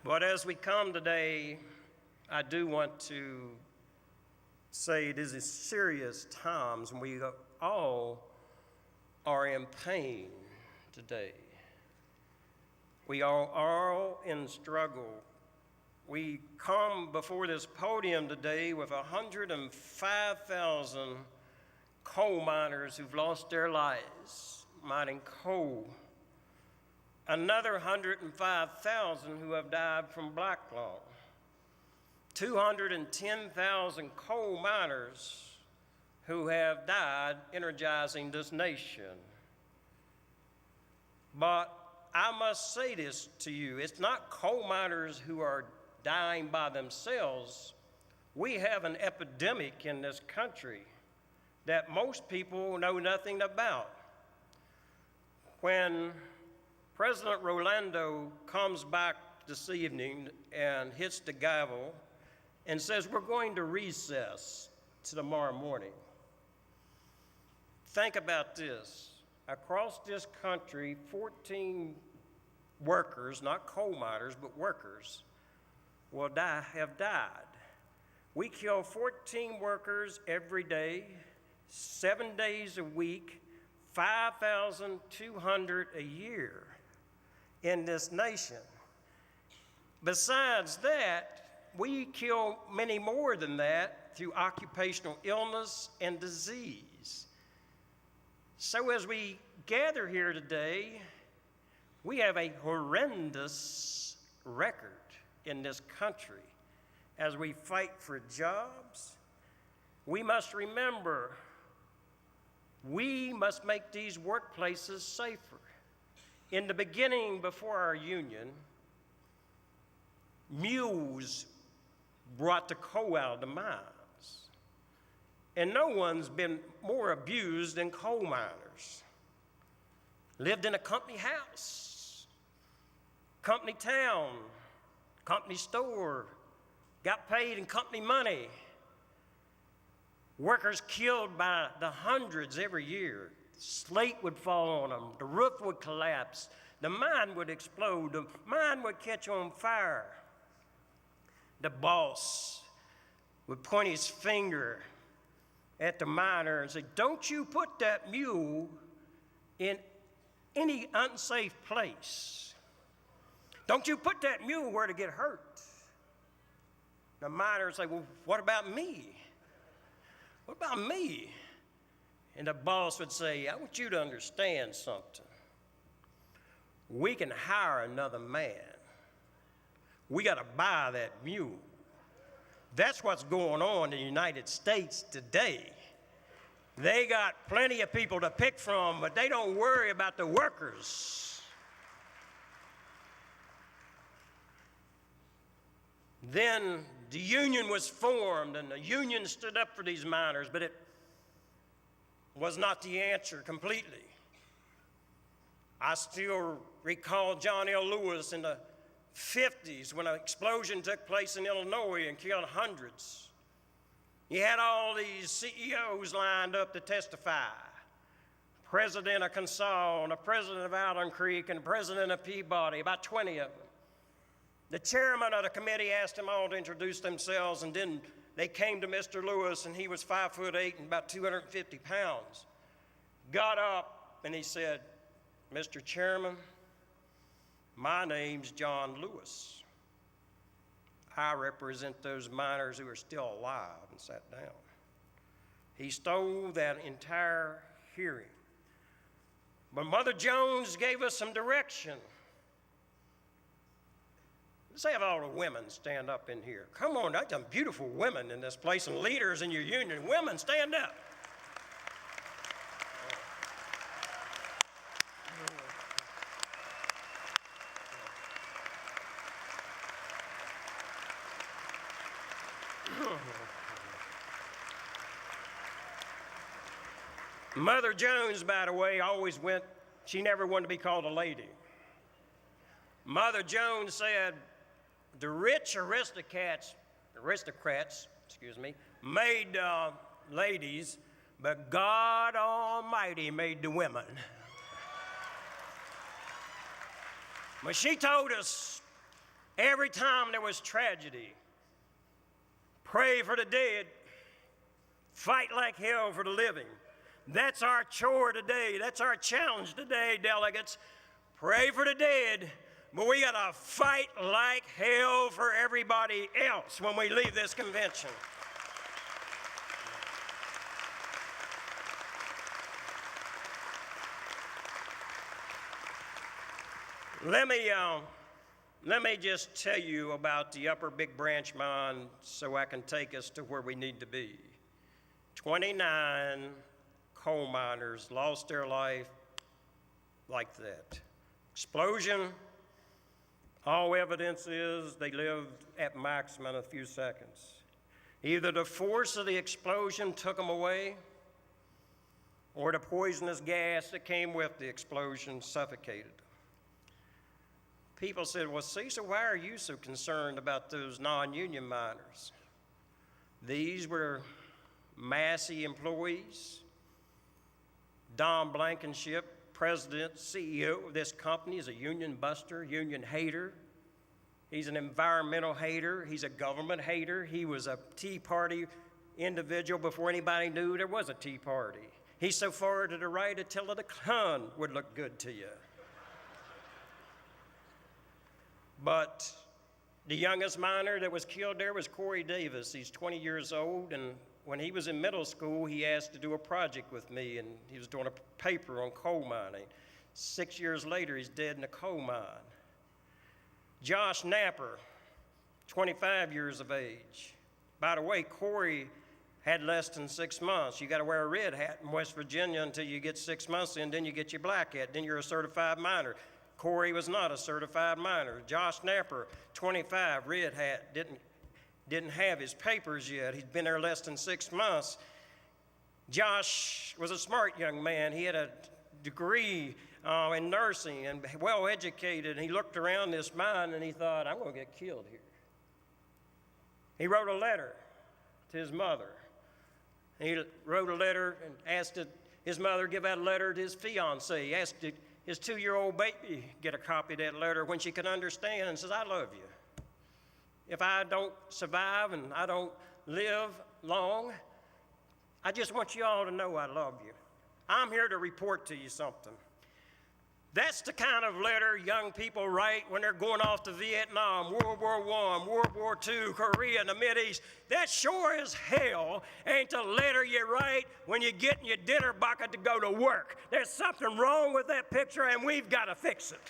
But as we come today, I do want to say this is serious times, and we all are in pain today. We are all in struggle. We come before this podium today with 105,000 coal miners who've lost their lives mining coal. Another 105,000 who have died from black lung. 210,000 coal miners who have died energizing this nation. But I must say this to you, it's not coal miners who are dying by themselves. We have an epidemic in this country that most people know nothing about. When President Rolando comes back this evening and hits the gavel and says, we're going to recess to tomorrow morning. Think about this. Across this country, 14 workers, not coal miners, but workers, have died. We kill 14 workers every day, 7 days a week, 5,200 a year in this nation. Besides that, we kill many more than that through occupational illness and disease. So as we gather here today, we have a horrendous record in this country. As we fight for jobs, we must remember we must make these workplaces safer. In the beginning, before our union, mules brought the coal out of the mines. And no one's been more abused than coal miners. Lived in a company house, company town, company store, got paid in company money. Workers killed by the hundreds every year. Slate would fall on them, the roof would collapse, the mine would explode, the mine would catch on fire. The boss would point his finger at the miner and say, don't you put that mule in any unsafe place. Don't you put that mule where to get hurt. The miner would say, well, what about me? What about me? And the boss would say, I want you to understand something. We can hire another man. We got to buy that mule. That's what's going on in the United States today. They got plenty of people to pick from, but they don't worry about the workers. Then the union was formed, and the union stood up for these miners, but it was not the answer completely. I still recall John L. Lewis in the 50s when an explosion took place in Illinois and killed hundreds. You had all these CEOs lined up to testify. President of Consol, and the president of Allen Creek, and the president of Peabody, about 20 of them. The chairman of the committee asked them all to introduce themselves, and then they came to Mr. Lewis, and he was 5'8" and about 250 pounds. Got up and he said, Mr. Chairman, my name's John Lewis. I represent those miners who are still alive, and sat down. He stole that entire hearing. But Mother Jones gave us some direction. Let's have all the women stand up in here. Come on, that's some beautiful women in this place and leaders in your union. Women, stand up. Mother Jones, by the way, always she never wanted to be called a lady. Mother Jones said, the rich aristocrats, made ladies, but God Almighty made the women. But she told us Every time there was tragedy, pray for the dead, fight like hell for the living. That's our chore today. That's our challenge today, delegates. Pray for the dead, but we got to fight like hell for everybody else when we leave this convention. Let me just tell you about the Upper Big Branch mine so I can take us to where we need to be. 29 coal miners lost their life like that. Explosion, all evidence is they lived at maximum a few seconds. Either the force of the explosion took them away, or the poisonous gas that came with the explosion suffocated them. People said, well, Cecil, why are you so concerned about those non-union miners? These were Massey employees. Don Blankenship, president, CEO of this company, is a union buster, union hater. He's an environmental hater. He's a government hater. He was a Tea Party individual before anybody knew there was a Tea Party. He's so far to the right, Attila the Hun would look good to you. But the youngest miner that was killed there was Corey Davis. He's 20 years old, and when he was in middle school, he asked to do a project with me, and he was doing a paper on coal mining. 6 years later, he's dead in a coal mine. Josh Napper, 25 years of age. By the way, Corey had less than 6 months. You got to wear a red hat in West Virginia until you get 6 months in, then you get your black hat, then you're a certified miner. Corey was not a certified miner. Josh Napper, 25, red hat, didn't have his papers yet. He'd been there less than 6 months. Josh was a smart young man. He had a degree in nursing and well-educated. And he looked around this mine and he thought, I'm going to get killed here. He wrote a letter to his mother. He wrote a letter and asked his mother to give out a letter to his fiancée. He asked his 2-year-old baby get a copy of that letter when she could understand, and says, I love you. If I don't survive and I don't live long, I just want you all to know I love you. I'm here to report to you something. That's the kind of letter young people write when they're going off to Vietnam, World War I, World War II, Korea, and the Mideast. That sure as hell ain't the letter you write when you get in your dinner bucket to go to work. There's something wrong with that picture, and we've got to fix it.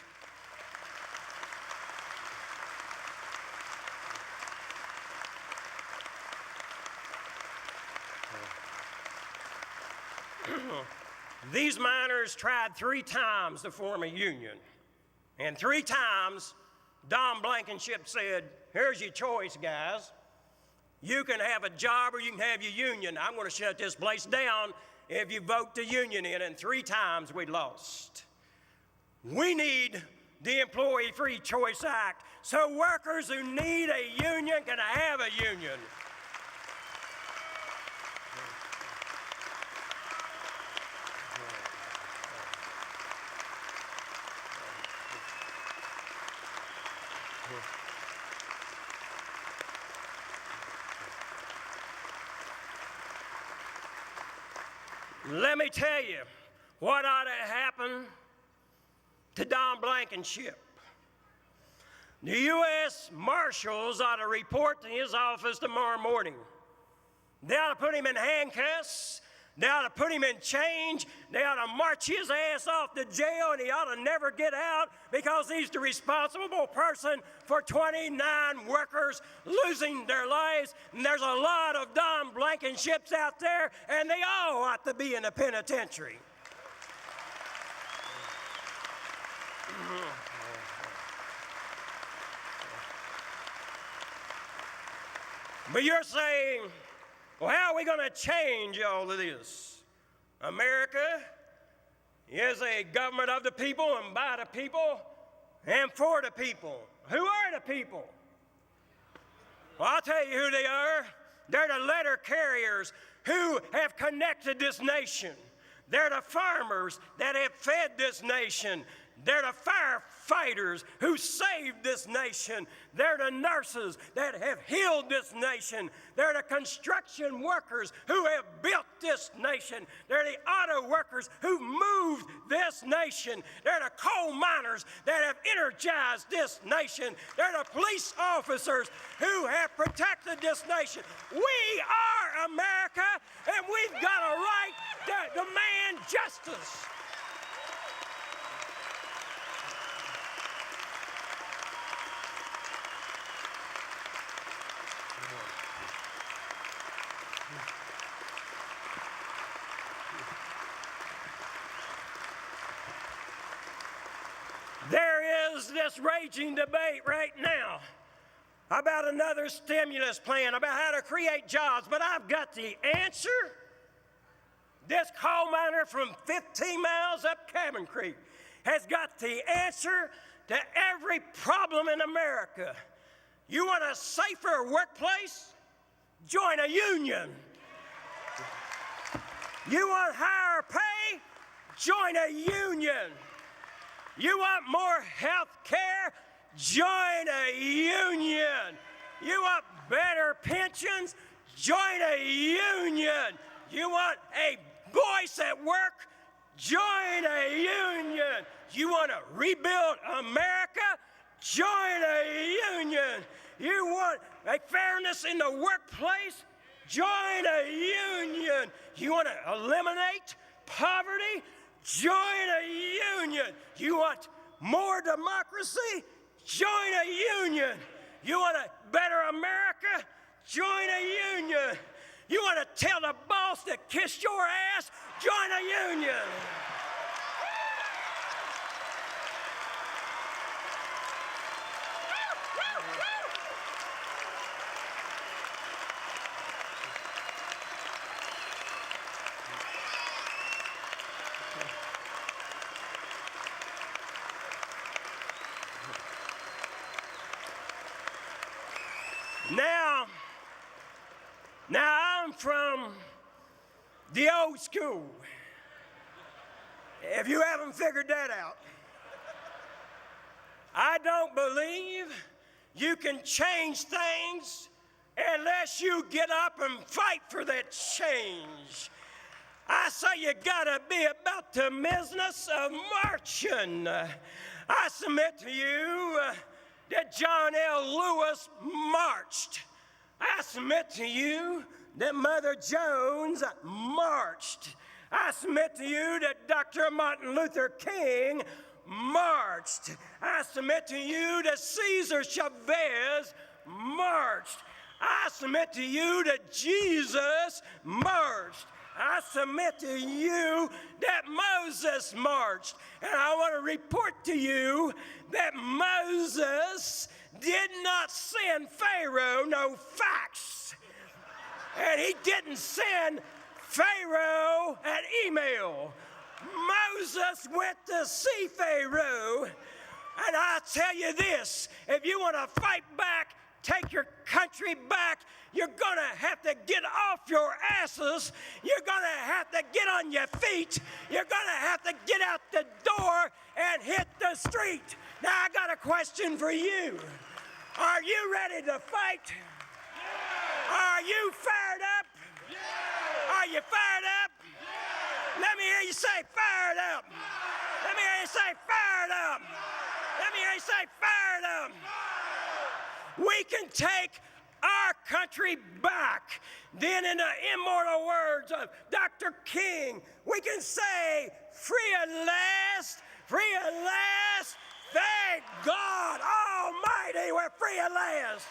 These miners tried 3 times to form a union. And 3 times, Don Blankenship said, here's your choice, guys. You can have a job or you can have your union. I'm going to shut this place down if you vote the union in. And 3 times we lost. We need the Employee Free Choice Act so workers who need a union can have a union. Let me tell you what ought to happen to Don Blankenship. The U.S. Marshals ought to report to his office tomorrow morning. They ought to put him in handcuffs. They ought to put him in chains. They ought to march his ass off to jail, and he ought to never get out because he's the responsible person for 29 workers losing their lives. And there's a lot of Don Blankenships out there, and they all ought to be in the penitentiary. But you're saying, well, how are we going to change all of this? America is a government of the people and by the people and for the people. Who are the people? Well, I'll tell you who they are. They're the letter carriers who have connected this nation. They're the farmers that have fed this nation. They're the firefighters who saved this nation. They're the nurses that have healed this nation. They're the construction workers who have built this nation. They're the auto workers who moved this nation. They're the coal miners that have energized this nation. They're the police officers who have protected this nation. We are America, and we've got a right to demand justice. There is this raging debate right now about another stimulus plan, about how to create jobs, but I've got the answer. This coal miner from 15 miles up Cabin Creek has got the answer to every problem in America. You want a safer workplace? Join a union. You want higher pay? Join a union. You want more health care? Join a union. You want better pensions? Join a union. You want a voice at work? Join a union. You want to rebuild America? Join a union. You want a fairness in the workplace? Join a union. You want to eliminate poverty? Join a union. You want more democracy? Join a union. You want a better America? Join a union. You want to tell the boss to kiss your ass? Join a union. Now I'm from the old school, if you haven't figured that out. I don't believe you can change things unless you get up and fight for that change. I say you gotta be about the business of marching. I submit to you that John L. Lewis marched. I submit to you that Mother Jones marched. I submit to you that Dr. Martin Luther King marched. I submit to you that Cesar Chavez marched. I submit to you that Jesus marched. I submit to you that Moses marched. And I want to report to you that Moses did not send Pharaoh no facts. And he didn't send Pharaoh an email. Moses went to see Pharaoh. And I tell you this, if you want to fight back, take your country back, you're going to have to get off your asses. You're going to have to get on your feet. You're going to have to get out the door and hit the street. Now, I got a question for you. Are you ready to fight? Yeah. Are you fired up? Yeah. Are you fired up? Yeah. Let me hear you say fired up. Yeah. Let me hear you say fired up. Yeah. Let me hear you say fired up. Yeah. We can take our country back. Then in the immortal words of Dr. King, we can say, free at last, free at last. Thank God Almighty, we're free at last.